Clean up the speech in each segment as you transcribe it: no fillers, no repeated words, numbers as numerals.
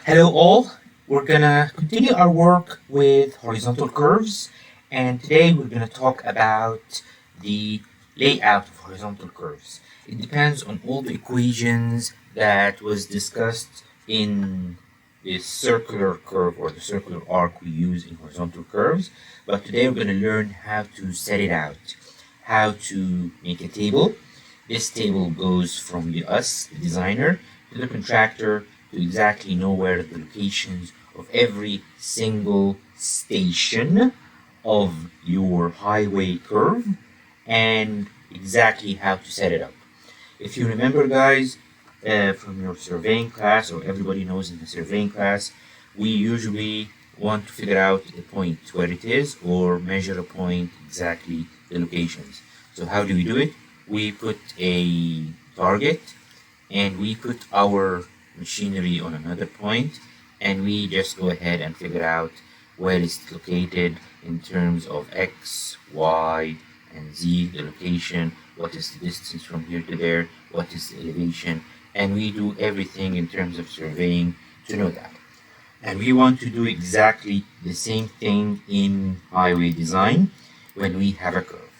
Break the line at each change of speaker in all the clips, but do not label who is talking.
Hello all, we're gonna continue our work with horizontal curves, and today we're gonna talk about the layout of horizontal curves. It depends on all the equations that was discussed in this circular curve or the circular arc we use in horizontal curves, but today we're gonna learn how to set it out, how to make a table. This table goes from us, the designer, to the contractor, to exactly know where the locations of every single station of your highway curve and exactly how to set it up. If you remember, guys, from your surveying class, or everybody knows in the surveying class, we usually want to figure out the point where it is or measure a point exactly the locations. So how do we do it? We put a target and we put our machinery on another point, and we just go ahead and figure out where it's located in terms of x, y, and z, the location, what is the distance from here to there, what is the elevation, and we do everything in terms of surveying to know that. And we want to do exactly the same thing in highway design when we have a curve.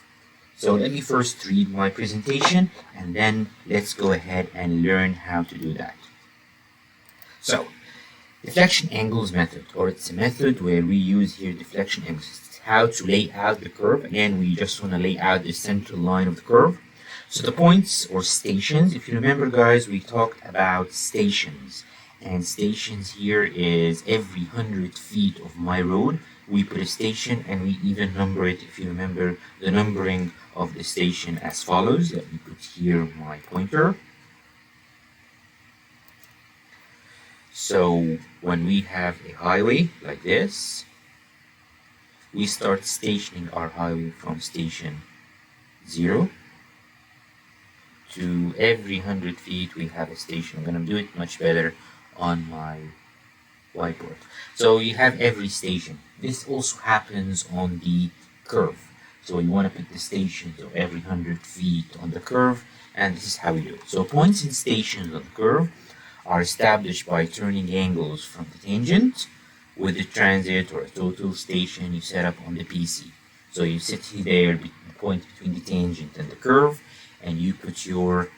So let me first read my presentation, and then let's go ahead and learn how to do that. So, deflection angles method, or it's a method where we use here deflection angles. It's how to lay out the curve. Again, we just want to lay out the central line of the curve. So the points or stations, if you remember, guys, we talked about stations. And stations here is every 100 feet of my road, we put a station, and we even number it. If you remember the numbering of the station as follows. Let me put here my pointer. So when we have a highway like this, we start stationing our highway from station 0 to every 100 feet we have a station. I'm going to do it much better on my whiteboard. So you have every station. This also happens on the curve. So you want to put the stations of every 100 feet on the curve, and this is how we do it. So points and stations on the curve are established by turning angles from the tangent with the transit or a total station you set up on the PC. So you sit there, the point between the tangent and the curve, and you put your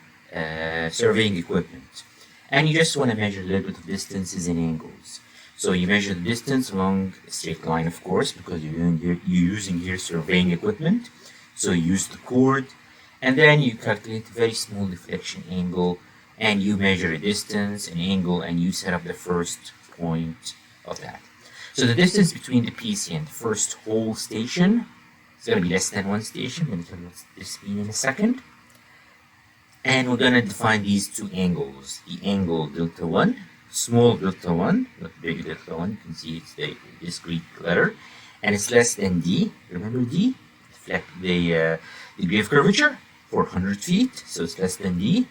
surveying equipment. And you just want to measure a little bit of distances and angles. So you measure the distance along a straight line, of course, because you're using here surveying equipment. So you use the chord, and then you calculate a very small deflection angle, and you measure a distance, an angle, and you set up the first point of that. So the distance between the PC and the first whole station is going to be less than one station. Let me tell you what this means in a second. And we're going to define these two angles. The angle delta 1, small delta 1, not big delta 1, you can see it's the discrete letter, and it's less than D. Remember D? The degree of curvature for 100 feet, so it's less than D.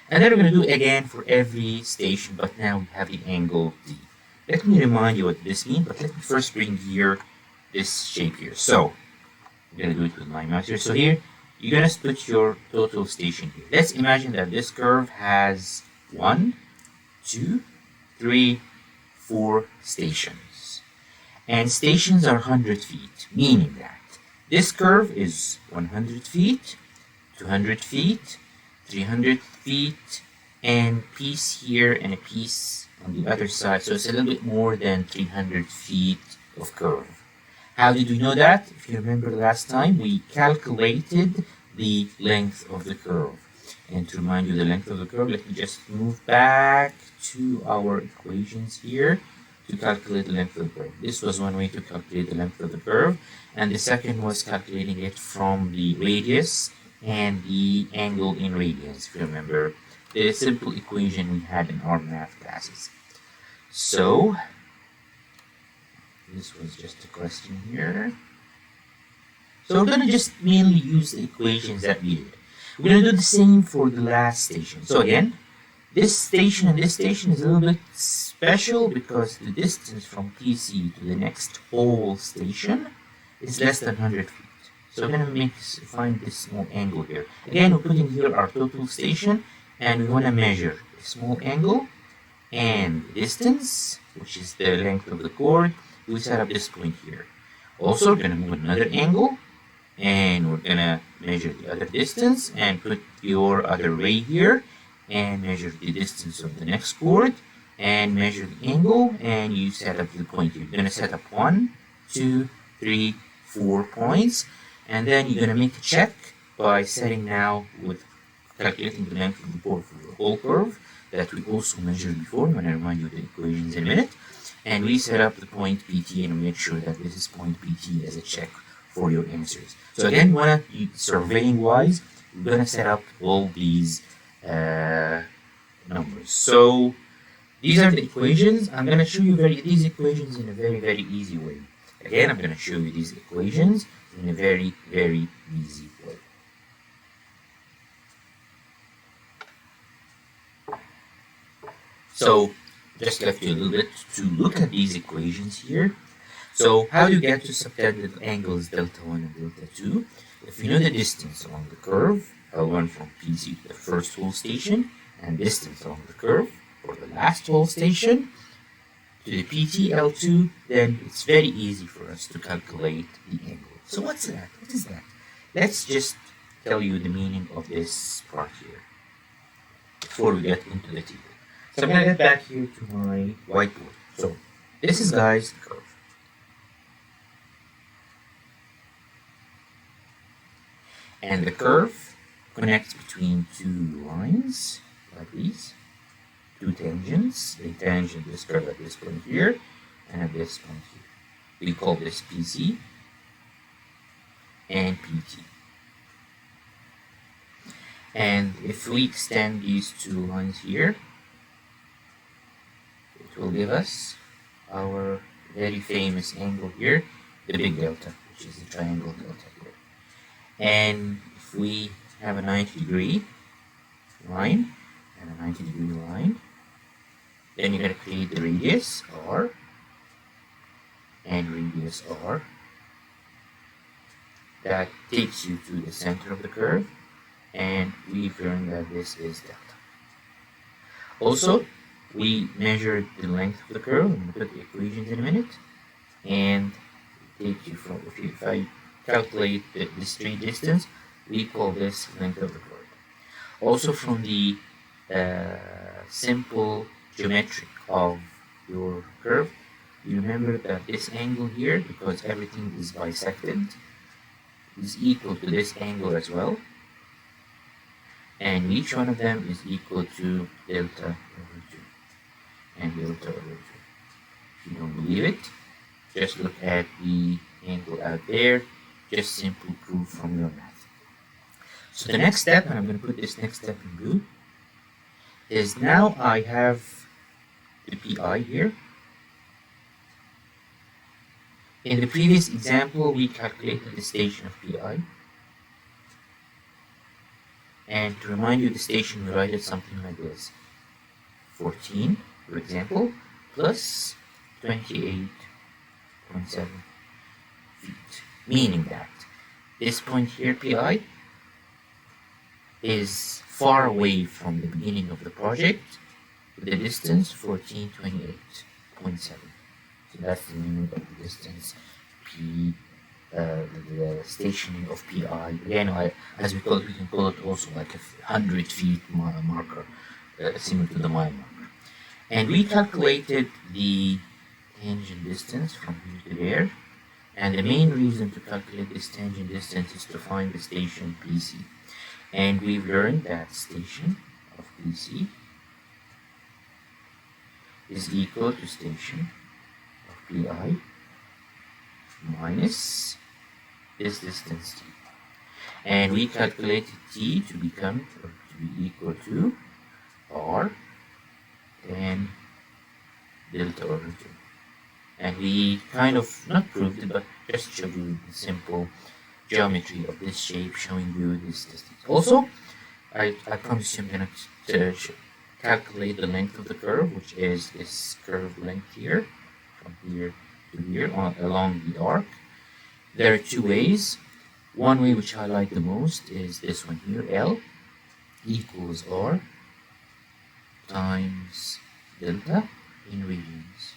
And then we're going to do it again for every station, but now we have the angle D. Let me remind you what this means, but let me first bring here this shape here. So, I'm going to do it with my mouse here. So here, you're going to put your total station here. Let's imagine that this curve has 1, 2, 3, 4 stations. And stations are 100 feet, meaning that this curve is 100 feet, 200 feet, 300 feet, and piece here and a piece on the other side. So it's a little bit more than 300 feet of curve. How did we know that? If you remember last time, we calculated the length of the curve. And to remind you the length of the curve, let me just move back to our equations here to calculate the length of the curve. This was one way to calculate the length of the curve, and the second was calculating it from the radius and the angle in radians, if you remember the simple equation we had in our math classes. So, this was just a question here. So we're going to just mainly use the equations that we did. We're going to do the same for the last station. So again, this station and this station is a little bit special because the distance from PC to the next whole station is less than 100 feet. So we're going to find this small angle here. Again, we're putting here our total station, and we want to measure a small angle and distance, which is the length of the chord, we set up this point here. Also, we're going to move another angle, and we're going to measure the other distance and put your other ray here and measure the distance of the next chord and measure the angle, and you set up the point here. You're going to set up 1, 2, 3, 4 points, and then you're going to make a check by setting now with calculating the length of the chord for the whole curve that we also measured before. I'm going to remind you of the equations in a minute. And we set up the point PT and make sure that this is point PT as a check for your answers. So again, surveying wise, we're going to set up all these numbers. So these are the equations. I'm going to show you these equations in a very, very easy way. Again, I'm going to show you these equations in a very, very easy way. So just left you a little bit to look at these equations here. So how do you get to subtended angles delta 1 and delta 2? If you know the distance along the curve, L1 from PC to the first whole station, and distance along the curve for the last whole station to the PT L2, then it's very easy for us to calculate the angle. So what's that? What is that? Let's just tell you the meaning of this part here before we get into the table. So I'm going to get back here to my whiteboard. So this is, guys, the curve. And the curve connects between two lines, like these, two tangents. They tangent this curve at this point here, and at this point here. We call this PC and PT. And if we extend these two lines here, it will give us our very famous angle here, the big delta, which is the triangle delta here. And if we have a 90-degree line and a 90-degree line, then you're going to create the radius R and radius R. That takes you to the center of the curve, and we've learned that this is delta. Also, we measured the length of the curve. I'm going to put the equations in a minute, and take you from, if I calculate the straight distance, we call this length of the curve. Also, from the simple geometric of your curve, you remember that this angle here, because everything is bisected, is equal to this angle as well, and each one of them is equal to delta over 2 and delta over 2. If you don't believe it, just look at the angle out there. Just simple proof from your math. So the next step, and I'm going to put this next step in blue, is now I have the PI here. In the previous example, we calculated the station of PI. And to remind you, the station, we write it something like this: 14, for example, plus 28.7 feet. Meaning that this point here, PI, is far away from the beginning of the project with the distance 1428.7. So that's the meaning of the distance P, the stationing of PI. Again, as we call it, we can call it also like a 100 feet marker, similar to the mile marker. And we calculated the tangent distance from here to there. And the main reason to calculate this tangent distance is to find the station PC. And we've learned that station of PC is equal to station of PI minus this distance T. And we calculated T to become, or to be equal to R and delta over 2. And we kind of, not proved it, but just showed you the simple geometry of this shape, showing you this distance. Also, I promise you I'm going to calculate the length of the curve, which is this curve length here, from here to here, along the arc. There are two ways. One way, which I like the most, is this one here, L equals R times delta in radians.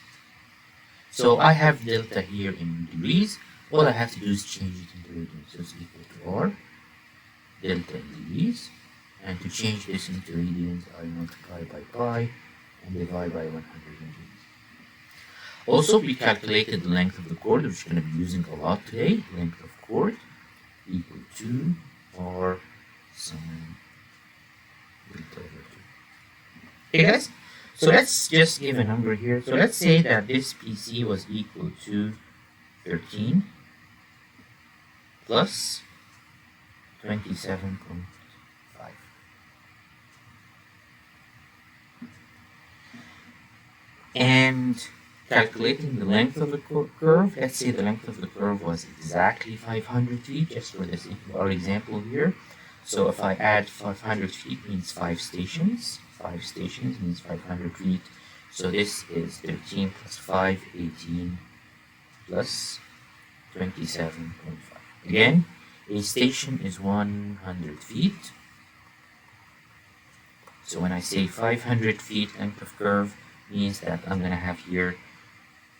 So I have delta here in degrees. All I have to do is change it into radians. So it's equal to R delta in degrees. And to change this into radians, I multiply by pi and divide by 100 in degrees. Also, we calculated the length of the chord, which we're going to be using a lot today. Length of chord equal to R sine delta over 2. Okay, guys? So let's just give a number here. So let's say that this PC was equal to 13 plus 27.5. And calculating the length of the curve, let's say the length of the curve was exactly 500 feet, just for this our example here. So if I add 500 feet means 5 stations. 5 stations means 500 feet. So this is 13 plus 5, 18 plus 27.5. Again, a station is 100 feet. So when I say 500 feet length of curve, means that I'm going to have here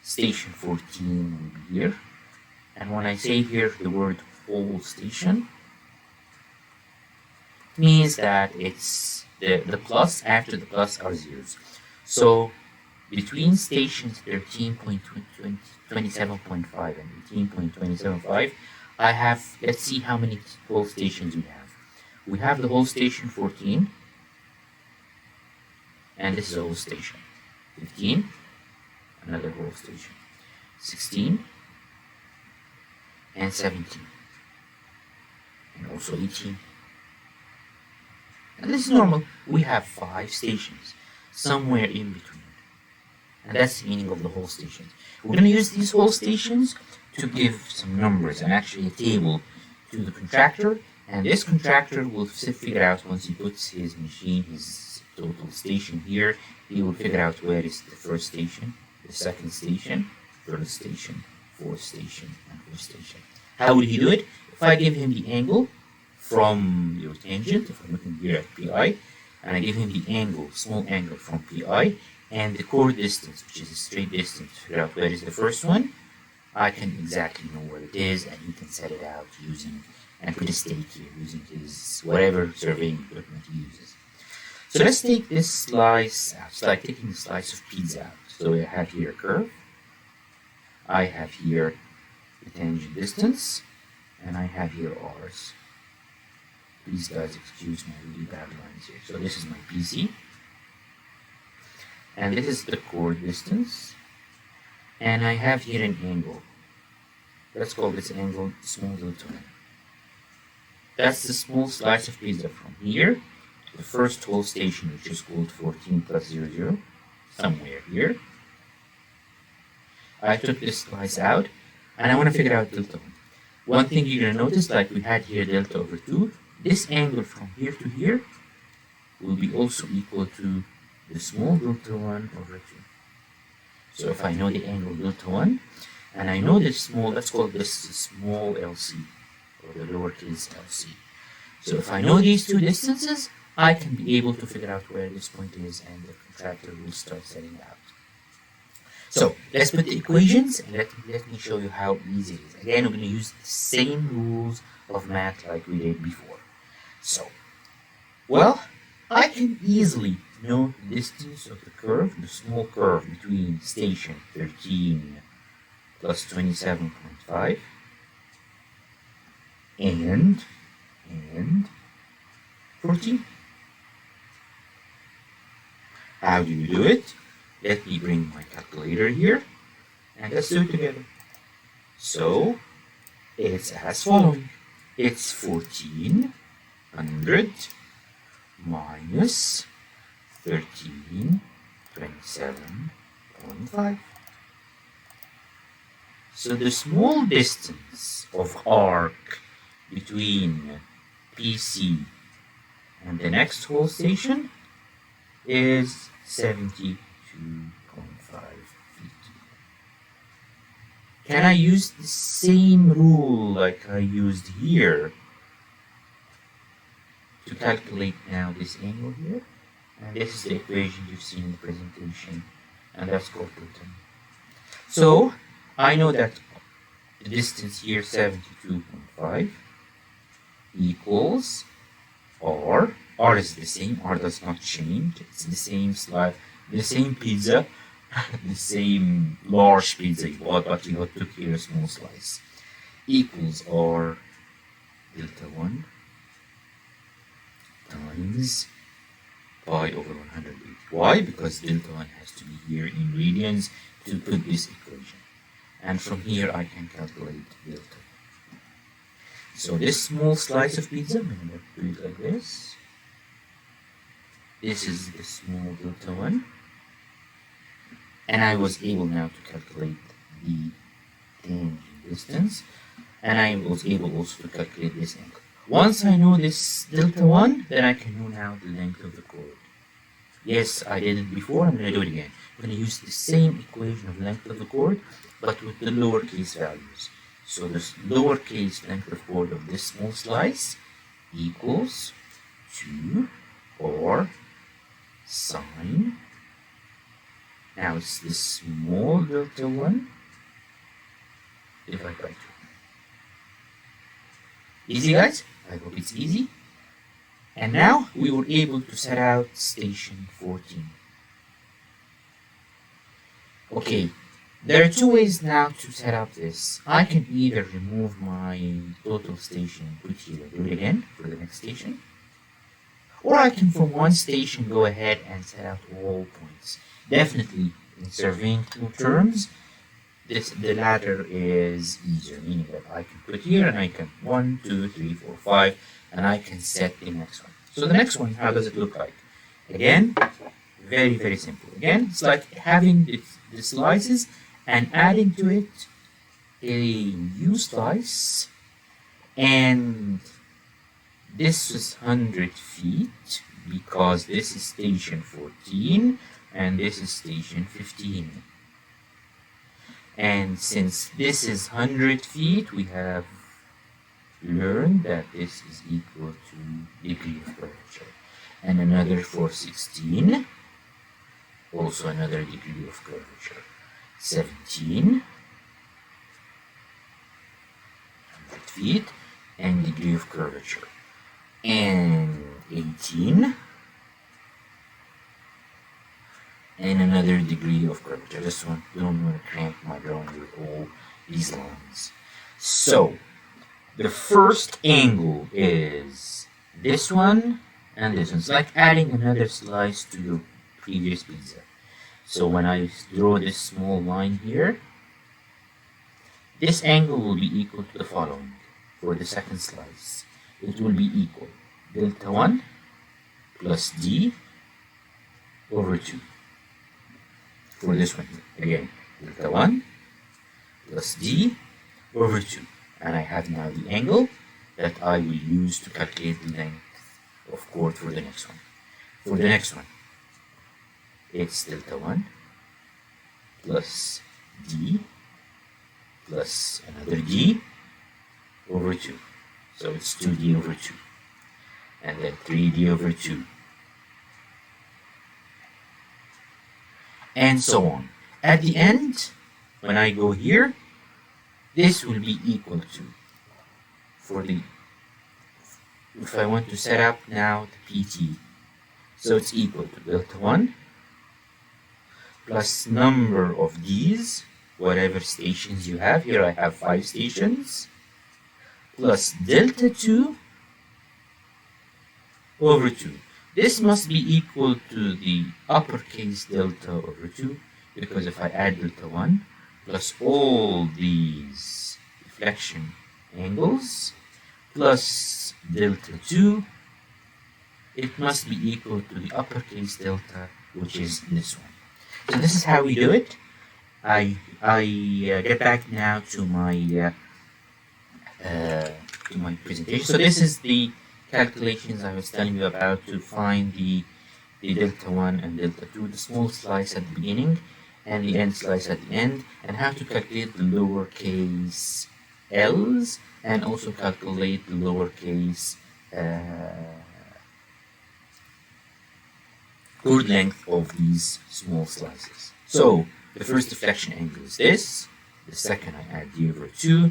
station 14 will be here. And when I say here the word whole station, means that it's the plus after the plus are zeros. So between stations 13.27.5 and 18.275, I have, let's see how many whole stations we have. We have the whole station 14, and this is a whole station. 15, another whole station. 16, and 17, and also 18. And this is normal. We have 5 stations, somewhere in between. And that's the meaning of the whole stations. We're going to use these whole stations to give some numbers and actually a table to the contractor. And this contractor will figure out, once he puts his machine, his total station here, he will figure out where is the first station, the second station, third station, fourth station, and fifth station. How will he do it? If I give him the angle from your tangent, if I'm looking here at PI, and I give him the angle, small angle from PI, and the chord distance, which is a straight distance, to figure out where is the first one, I can exactly know where it is, and he can set it out using, and put a stake here, using his whatever surveying equipment he uses. So let's take this slice out. It's like taking a slice of pizza out. So I have here a curve, I have here the tangent distance, and I have here R's. Please guys excuse my really bad lines here. So this is my PC, and this is the chord distance, and I have here an angle. Let's call this angle small delta 1. That's the small slice of pizza from here to the first whole station, which is called 14 plus 00, somewhere here. I took this slice out, and I want to figure out delta 1. One thing you're going to notice, like we had here delta over 2, this angle from here to here will be also equal to the small delta 1 over 2. So if I know the angle delta 1, and I know this small, let's call this small LC, or the lowercase LC. So if I know these two distances, I can be able to figure out where this point is, and the contractor will start setting it out. So let's put the equations, and let me show you how easy it is. Again, we're going to use the same rules of math like we did before. So, well, I can easily know the distance of the curve, the small curve between station 13 plus 27.5 and 14. How do you do it? Let me bring my calculator here, and let's do it together. So, it's as following. It's 1400 minus 1327.5. So the small distance of arc between PC and the next whole station is 72.5 feet. Can I use the same rule like I used here to calculate now this angle here? And this is the equation you've seen in the presentation, and that's called delta mu. So I know that the distance here, 72.5, equals R. R is the same. R does not change. It's the same slide, the same pizza, the same large pizza you bought, but you took here a small slice. Equals R delta 1 times pi over 180. Why? Because delta 1 has to be here in radians to put this equation. And from here I can calculate delta. So this small slice of pizza, I'm going to put it like this. This is the small delta 1. And I was able now to calculate the tangent distance. And I was able also to calculate this angle. Once I know this delta 1, then I can know now the length of the chord. Yes, I did it before, I'm going to do it again. I'm going to use the same equation of length of the chord, but with the lowercase values. So this lowercase length of chord of this small slice equals 2 or sine. Now it's this small delta 1 divided by 2. Easy, guys? I hope it's easy. And now we were able to set out station 14. Okay, there are two ways now to set up this. I can either remove my total station and put here and do it again for the next station, or I can from one station go ahead and set out all points. Definitely in surveying two terms, the latter is easier, meaning that I can put here and I can 1, 2, 3, 4, 5, and I can set the next one. So the next one, how does it look like? Again, very, very simple. Again, it's like having the slices and adding to it a new slice, and this is 100 feet because this is station 14 and this is station 15. And since this is 100 feet, we have learned that this is equal to degree of curvature. And another for 16, also another degree of curvature. 17, 100 feet, and degree of curvature. And 18, and another degree of curvature. I just don't want to cramp my drawing with all these lines. So the first angle is this one and this one. It's like adding another slice to your previous pizza. So when I draw this small line here, this angle will be equal to the following. For the second slice, it will be equal delta 1 plus d over 2. For this one here, again, delta 1 plus d over 2. And I have now the angle that I will use to calculate the length of chord for the next one. For the next one, it's delta 1 plus d plus another d over 2. So it's 2d over 2. And then 3d over 2. And so on. At the end, when I go here, this will be equal to, if I want to set up now the PT, so it's equal to delta 1 plus number of these, whatever stations you have. Here I have 5 stations, plus delta 2 over 2. This must be equal to the uppercase delta over 2, because if I add delta 1 plus all these deflection angles plus delta 2, it must be equal to the uppercase delta, which is this one. So this is how we do it. I get back now to my presentation. So this is the calculations I was telling you about to find the delta 1 and delta 2, the small slice at the beginning and the end slice at the end, and how to calculate the lowercase l's and also calculate the lowercase chord length of these small slices. So the first deflection angle is this. The second I add d over 2.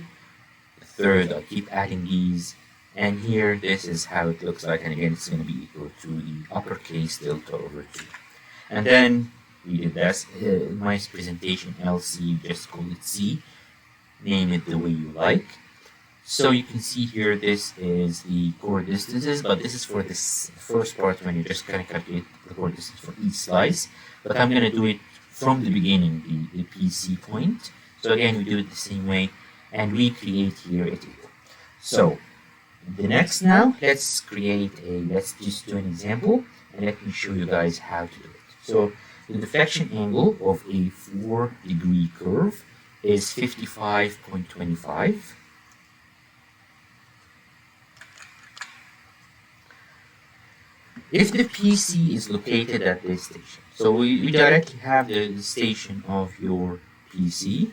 The third I keep adding these. And here this is how it looks like, and again it's going to be equal to the uppercase delta over 2. And then we did this. In my presentation LC, just call it C. Name it the way you like. So you can see here this is the chord distances, but this is for this first part when you're just going to calculate the chord distance for each slice. But I'm going to do it from the beginning, the PC point. So again, we do it the same way, and we create here a table. So the next now, let's just do an example, and let me show you guys how to do it. So the deflection angle of a 4-degree curve is 55.25. If the PC is located at this station, so we directly have the station of your PC.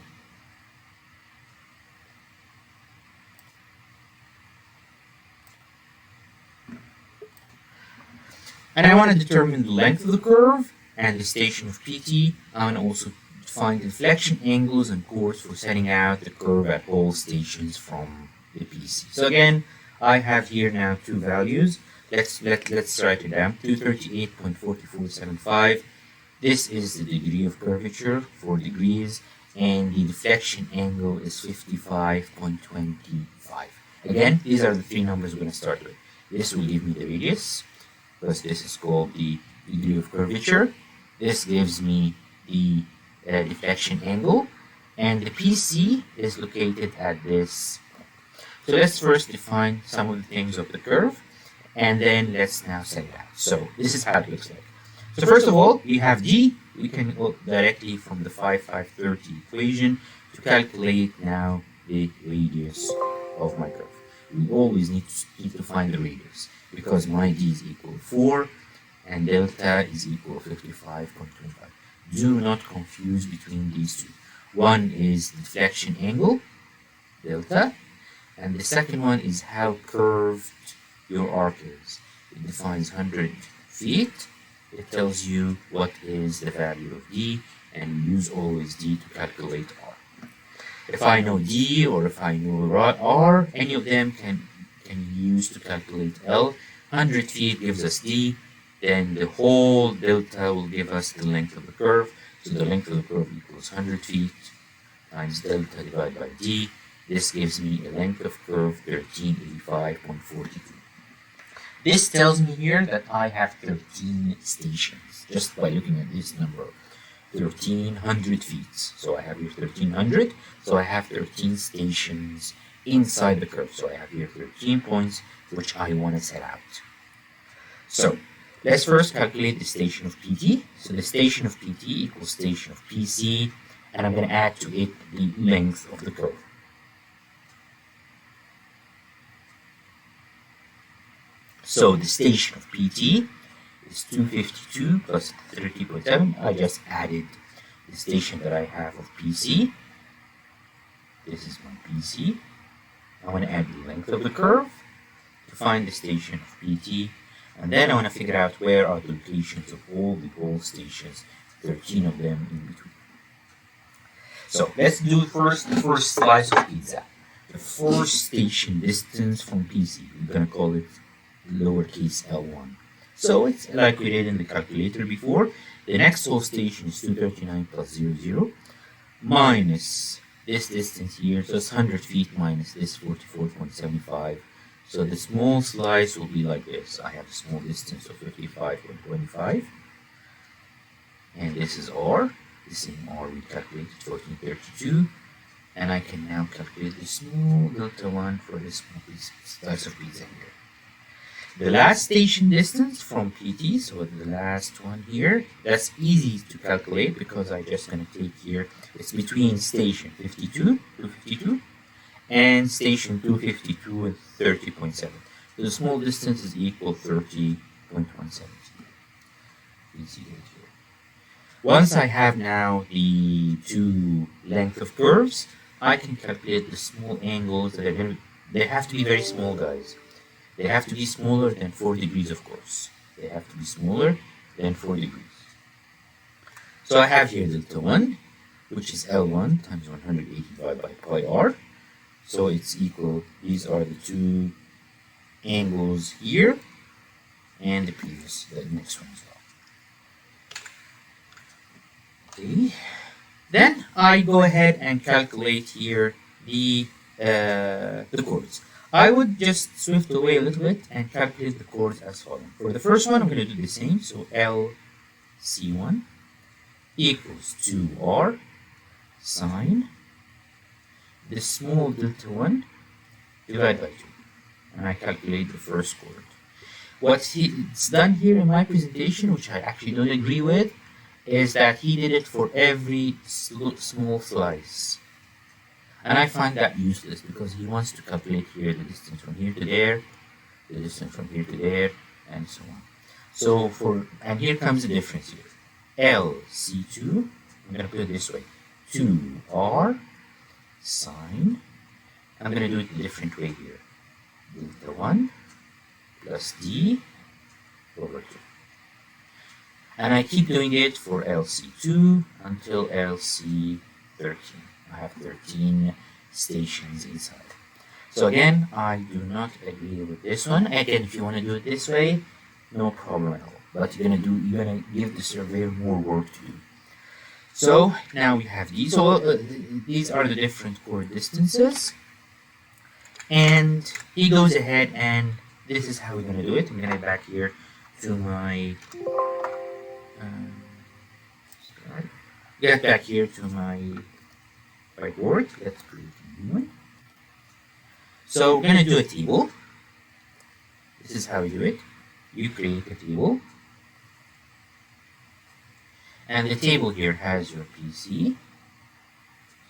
And I want to determine the length of the curve and the station of PT. I want to also find the deflection angles and chords for setting out the curve at all stations from the PC. So again, I have here now two values. Let's write it down. 238.4475. This is the degree of curvature, 4 degrees, and the deflection angle is 55.25. Again, these are the three numbers we're going to start with. This will give me the radius, because this is called the degree of curvature. This gives me the deflection angle, and the PC is located at this point. So let's first define some of the things of the curve, and then let's now set it out. So this is how it looks like. So first of all, we have D. We can go directly from the 530 equation to calculate now the radius of my curve. We always need to find the radius, because my D is equal to 4 and delta is equal to 55.25. Do not confuse between these two. One is the deflection angle, delta, and the second one is how curved your arc is. It defines 100 feet. It tells you what is the value of D, and use always D to calculate R. If I know D or if I know R, any of them can use to calculate L. 100 feet gives us D, then the whole delta will give us the length of the curve. So the length of the curve equals 100 feet times delta divided by D. This gives me a length of curve 1385.42. This tells me here that I have 13 stations, just by looking at this number, 1300 feet. So I have here 1300, so I have 13 stations inside the curve. So I have here 13 points which I want to set out. So let's first calculate the station of PT. So the station of PT equals station of PC, and I'm going to add to it the length of the curve. So the station of PT is 252 plus 30.7. I just added the station that I have of PC. This is my PC. I want to add the length of the curve to find the station of PT. And then I want to figure out where are the locations of all the whole stations, 13 of them in between. So let's do first the first slice of pizza. The first station distance from PC, we're going to call it lowercase l1. So it's like we did in the calculator before. The next whole station is 239 plus 00 minus this distance here. So it's 100 feet minus this 44.75. So the small slice will be like this. I have a small distance of 55.25. And this is R. The same R we calculated, 1432. And I can now calculate the small delta 1 for this small slice of pizza here. The last station distance from PT, so the last one here, that's easy to calculate because I'm just going to take here, it's between station 252, and station 252 and 30.7. So the small distance is equal 30.17. You see it here. Once I have now the two length of curves, I can calculate the small angles that are going to, they have to be very small, guys. They have to be smaller than 4 degrees, of course. They have to be smaller then 4 degrees. So I have here delta 1, which is L1 times 180 divided by pi r. So it's equal, these are the two angles here, and the next one as well. Okay. Then I go ahead and calculate here the chords. I would just swift away a little bit and calculate the chords as follows. For the first one, I'm going to do the same. So LC1 equals 2R sine the small delta 1 divided by 2. And I calculate the first chord. What's done here in my presentation, which I actually don't agree with, is that he did it for every small slice. And I find that useless because he wants to calculate here the distance from here to there, the distance from here to there, and so on. So and here comes the difference here. LC2, I'm going to put it this way, 2R sine, I'm going to do it a different way here, delta 1 plus D over 2. And I keep doing it for LC2 until LC13. I have 13 stations inside. So again, I do not agree with this one. Again, if you want to do it this way, no problem at all. But you're gonna give the surveyor more work to do. So now we have these. So these are the different chord distances. And he goes ahead and this is how we're gonna do it. I'm gonna head back here to my get back here to my whiteboard. Let's create a new one. So we're gonna do a table. This is how we do it. You create a table. And the table here has your PC.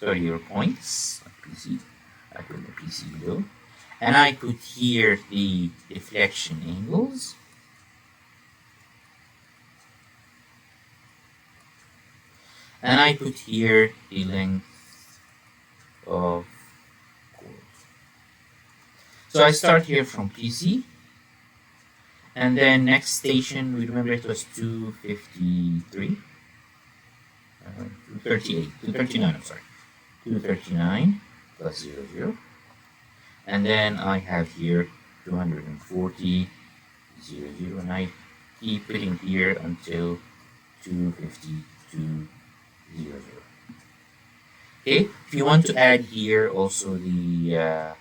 Sorry, your points. PC. I put the PC below. And I put here the deflection angles. And I put here the length of chords. So I start here from PC. And then next station, we remember it was 253. 239, I'm sorry. 239 plus 00. And then I have here 240, 00. And I keep putting here until 252. 0, 0. Okay, if you want to add here also the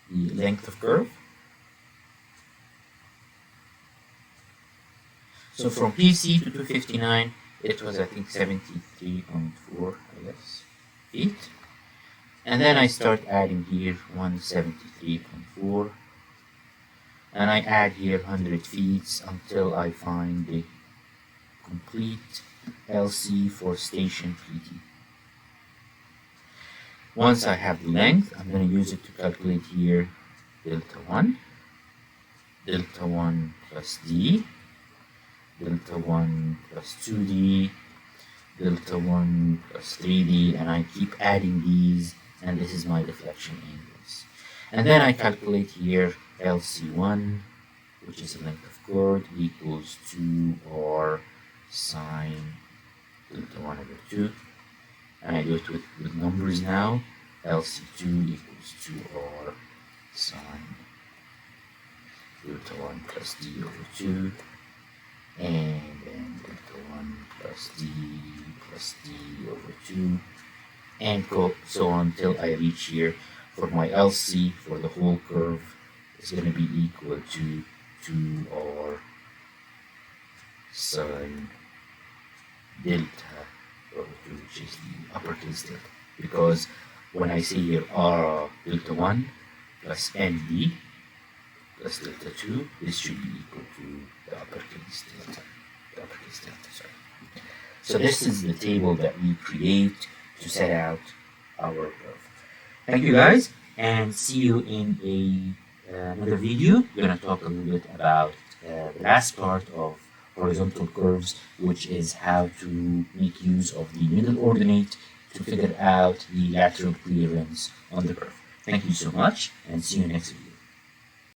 length of curve. So from PC to 259, it was I think 73.4, I guess, feet. And then I start adding here 173.4. And I add here 100 feet until I find the complete LC for station PT. Once I have the length, I'm going to use it to calculate here delta 1 plus D, delta 1 plus 2D, delta 1 plus 3D, and I keep adding these, and this is my deflection angles. And then I calculate here LC1, which is the length of chord, equals 2R sine delta 1 over 2, and I do it with numbers now. LC2 equals 2R sine delta 1 plus D over 2, and then delta 1 plus D over 2, and so on until I reach here for my LC for the whole curve is going to be equal to 2R sine delta over 2, which is the uppercase delta, because when I say here R delta 1 plus ND plus delta 2, this should be equal to the uppercase delta. Sorry. So this is the table that we create to set out our curve. Thank you guys, and see you in another video. We're going to talk a little bit about the last part of horizontal curves, which is how to make use of the middle ordinate to figure out the lateral clearance on the curve. Thank you so much, and see you next video.